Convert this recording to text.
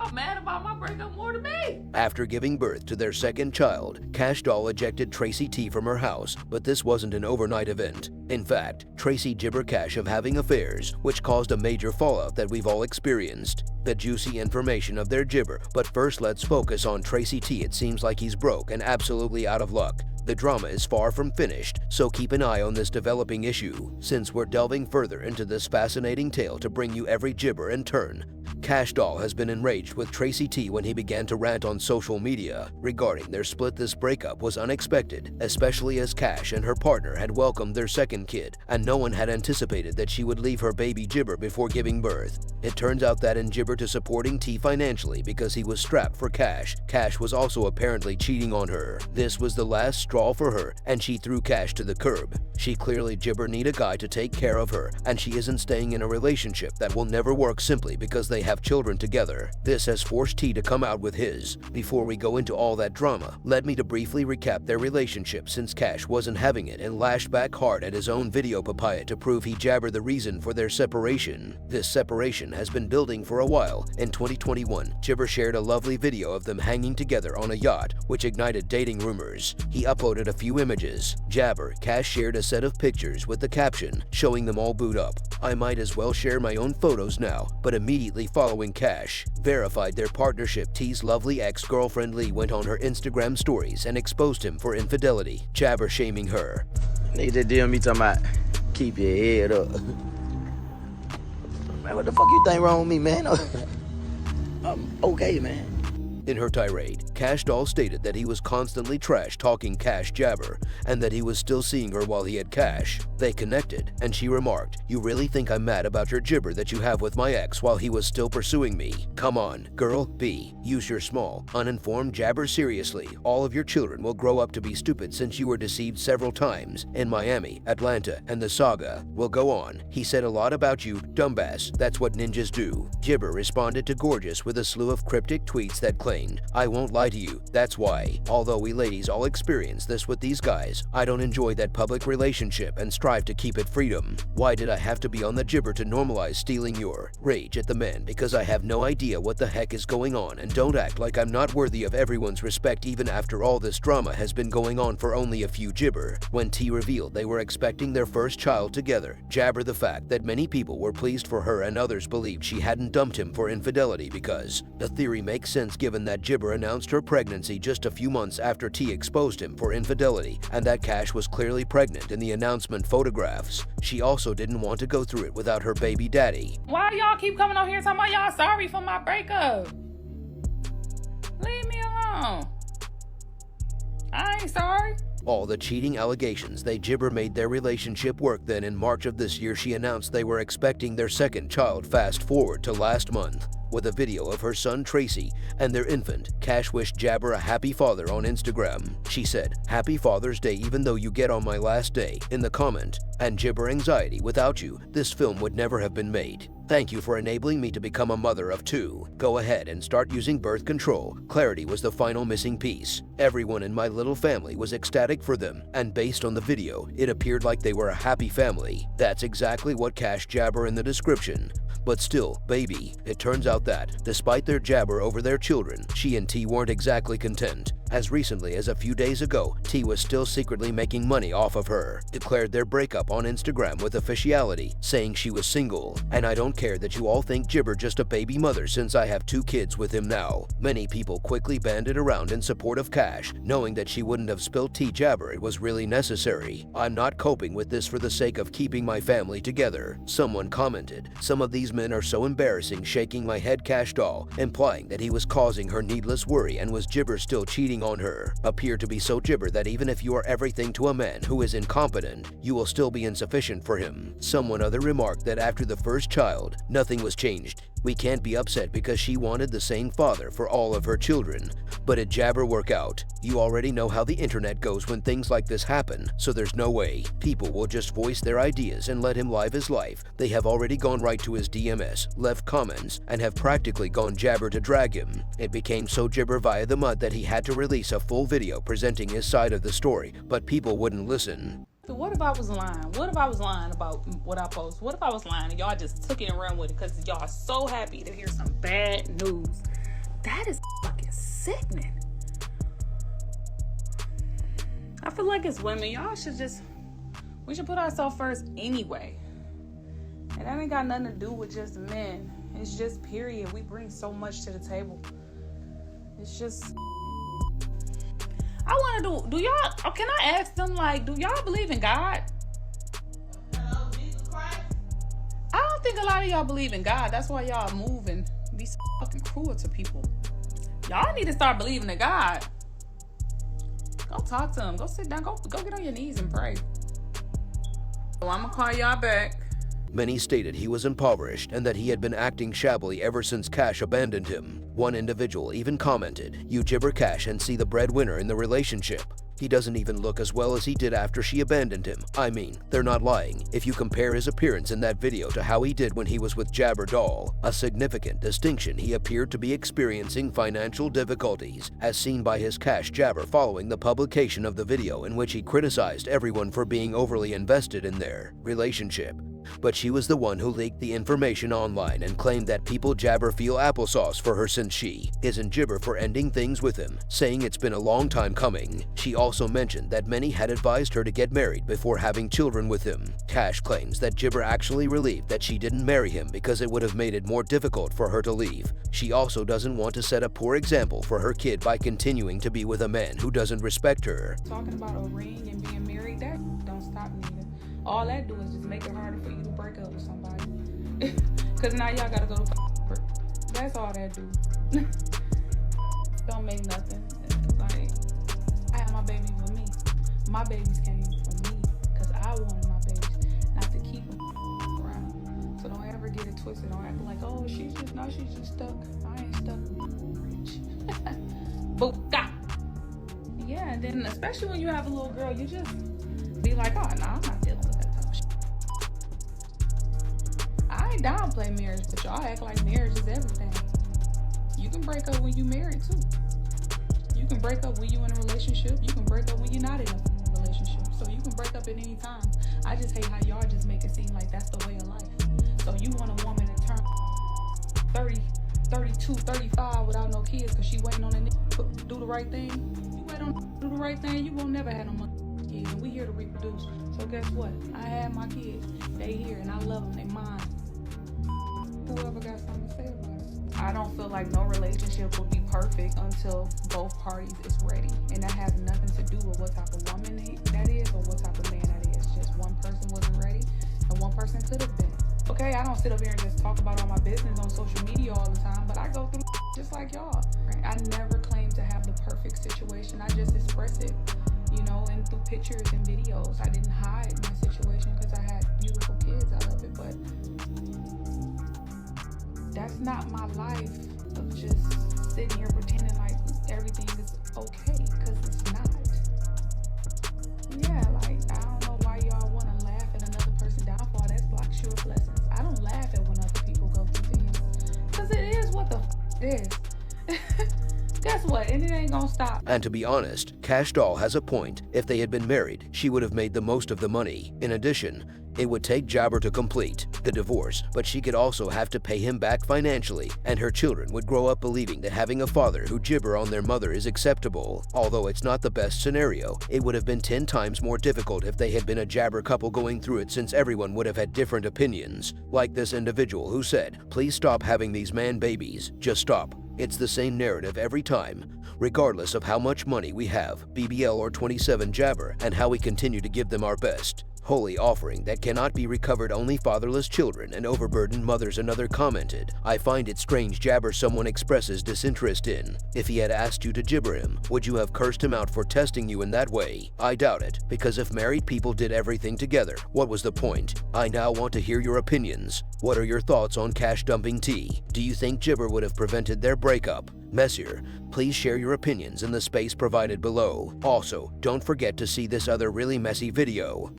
y'all mad about my breakup more than me. After giving birth to their second child, Kash Doll ejected Tracy T from her house, but this wasn't an overnight event. In fact, Tracy gibbered Kash of having affairs, which caused a major fallout that we've all experienced. The juicy information of their gibber, but first let's focus on Tracy T. It seems like he's broke and absolutely out of luck. The drama is far from finished, so keep an eye on this developing issue, since we're delving further into this fascinating tale to bring you every gibber in turn. Kash Doll has been enraged with Tracy T when he began to rant on social media regarding their split. This breakup was unexpected, especially as Kash and her partner had welcomed their second kid, and no one had anticipated that she would leave her baby gibber before giving birth. It turns out that in gibber to supporting T financially because he was strapped for Kash, Kash was also apparently cheating on her. This was the last straw for her, and she threw Kash to the curb. She clearly gibber need a guy to take care of her, and she isn't staying in a relationship that will never work simply because they have children together. This has forced T to come out with his. Before we go into all that drama, let me to briefly recap their relationship, since Kash wasn't having it and lashed back hard at his own video papaya to prove he jabbered the reason for their separation. This separation has been building for a while. In 2021, Gibber shared a lovely video of them hanging together on a yacht, which ignited dating rumors. He uploaded a few images. Jabber, Kash shared a set of pictures with the caption showing them all booed up. I might as well share my own photos now, but immediately following Kash verified their partnership, T's lovely ex-girlfriend Lee went on her Instagram stories and exposed him for infidelity, Jabber shaming her. Nigga just DM me talking about keep your head up. Man, what the fuck you think wrong with me, man? I'm okay, man. In her tirade, Kash Doll stated that he was constantly trash-talking Kash Jabber and that he was still seeing her while he had Kash. They connected, and she remarked, "You really think I'm mad about your gibber that you have with my ex while he was still pursuing me? Come on, girl, B. Use your small, uninformed jabber seriously. All of your children will grow up to be stupid since you were deceived several times in Miami, Atlanta, and the saga will go on. He said a lot about you, dumbass. That's what ninjas do." Gibber responded to Gorgeous with a slew of cryptic tweets that claimed, "I won't lie to you, that's why. Although we ladies all experience this with these guys, I don't enjoy that public relationship and strive to keep it freedom. Why did I have to be on the gibber to normalize stealing your rage at the men? Because I have no idea what the heck is going on, and don't act like I'm not worthy of everyone's respect even after all this drama has been going on for only a few." Gibber. When T revealed they were expecting their first child together, jabber the fact that many people were pleased for her and others believed she hadn't dumped him for infidelity because the theory makes sense given that Gibber announced her pregnancy just a few months after T exposed him for infidelity, and that Kash was clearly pregnant in the announcement photographs. She also didn't want to go through it without her baby daddy. Why y'all keep coming on here talking about y'all sorry for my breakup? Leave me alone. I ain't sorry. All the cheating allegations they gibber made their relationship work. Then in March of this year she announced they were expecting their second child. Fast forward to last month. With a video of her son Tracy and their infant, Kash wished Jabber a happy father on Instagram. She said, "Happy Father's Day even though you get on my last day," in the comment, and Gibber anxiety, "Without you, this film would never have been made. Thank you for enabling me to become a mother of two. Go ahead and start using birth control. Clarity was the final missing piece. Everyone in my little family was ecstatic for them, and based on the video, it appeared like they were a happy family." That's exactly what Kash Jabber in the description. But still, baby, it turns out that, despite their jabber over their children, she and T weren't exactly content. As recently as a few days ago, T was still secretly making money off of her, declared their breakup on Instagram with officiality, saying she was single. "And I don't care that you all think Gibber just a baby mother since I have 2 kids with him now." Many people quickly banded around in support of Kash, knowing that she wouldn't have spilled tea jabber it was really necessary. "I'm not coping with this for the sake of keeping my family together," someone commented. "Some of these men are so embarrassing," shaking my head Kash Doll, implying that he was causing her needless worry and was Gibber still cheating on her. Appear to be so Gibber that even if you are everything to a man who is incompetent, you will still be insufficient for him. Someone other remarked that after the first child, nothing was changed. "We can't be upset because she wanted the same father for all of her children. But it Jabber work out. You already know how the internet goes when things like this happen, so there's no way. People will just voice their ideas and let him live his life. They have already gone right to his DMs, left comments, and have practically gone Jabber to drag him. It became so Gibber via the mud that he had to release a full video presenting his side of the story, but people wouldn't listen. What if I was lying? What if I was lying about what I post? What if I was lying and y'all just took it and run with it because y'all so happy to hear some bad news? That is fucking sickening. I feel like as women, we should put ourselves first anyway. And that ain't got nothing to do with just men. It's just period. We bring so much to the table. It's just, I want to do y'all, can I ask them, like, do y'all believe in God? Jesus Christ? I don't think a lot of y'all believe in God. That's why y'all move and be so fucking cruel to people. Y'all need to start believing in God. Go talk to him. Go sit down. Go get on your knees and pray. So I'm gonna call y'all back. Many stated he was impoverished and that he had been acting shabbily ever since Kash abandoned him. One individual even commented, "You gibber Kash and see the breadwinner in the relationship. He doesn't even look as well as he did after she abandoned him. I mean, they're not lying. If you compare his appearance in that video to how he did when he was with Kash Doll, a significant distinction. He appeared to be experiencing financial difficulties, as seen by his Kash jabber following the publication of the video in which he criticized everyone for being overly invested in their relationship. But she was the one who leaked the information online and claimed that people jabber feel applesauce for her since she isn't jibber for ending things with him, saying it's been a long time coming. She also mentioned that many had advised her to get married before having children with him. Kash claims that Jibber actually relieved that she didn't marry him because it would have made it more difficult for her to leave. She also doesn't want to set a poor example for her kid by continuing to be with a man who doesn't respect her. Talking about a ring and being married, that don't stop neither. All that do is just make it harder for you to break up with somebody. Because now y'all gotta go to court. That's all that do. Don't make nothing. Like, I have my baby with me. My babies came from me because I wanted my babies, not to keep them around. So don't ever get it twisted. Don't act like, oh, she's just stuck. I ain't stuck. Rich. Booka. Yeah, and then especially when you have a little girl, you just be like, oh, no, I'm not dealing with that type of shit. I ain't downplay marriage, but y'all act like marriage is everything. You can break up when you married too. You can break up when you in a relationship. You can break up when you're not in a relationship. So you can break up at any time. I just hate how y'all just make it seem like that's the way of life. So you want a woman to turn 30, 32, 35 without no kids because she waiting on a nigga to do the right thing. You wait on to do the right thing, you won't never have no money. And we here to reproduce. So guess what? I have my kids. They here and I love them. They mine. Whoever got something to say about it. I don't feel like no relationship will be perfect until both parties is ready. And that has nothing to do with what type of woman that is or what type of man that is. Just one person wasn't ready and one person could have been. Okay, I don't sit up here and just talk about all my business on social media all the time, but I go through just like y'all. I never claim to have the perfect situation. I just express it, you know, and through pictures and videos. I didn't hide my situation because I had beautiful kids. I love it, but that's not my life of just sitting here pretending like everything is okay, because it's not. Yeah, like, I don't know why y'all want to laugh at another person's downfall. That's Black sure blessings. I don't laugh at when other people go through things, because it is what the it is. Guess what? And it ain't gonna stop. And to be honest, Kash Doll has a point. If they had been married, she would have made the most of the money. In addition, it would take Jabber to complete the divorce, but she could also have to pay him back financially, and her children would grow up believing that having a father who gibber on their mother is acceptable. Although it's not the best scenario, it would have been 10 times more difficult if they had been a jabber couple going through it, since everyone would have had different opinions. Like this individual who said, "Please stop having these man babies. Just stop. It's the same narrative every time, regardless of how much money we have, BBL or 27 jabber, and how we continue to give them our best. Holy offering that cannot be recovered, only fatherless children and overburdened mothers." Another commented, "I find it strange jabber someone expresses disinterest in. If he had asked you to gibber him, would you have cursed him out for testing you in that way? I doubt it, because if married people did everything together, what was the point? I now want to hear your opinions. What are your thoughts on Kash dumping T? Do you think gibber would have prevented their breakup? Messier, please share your opinions in the space provided below. Also, don't forget to see this other really messy video.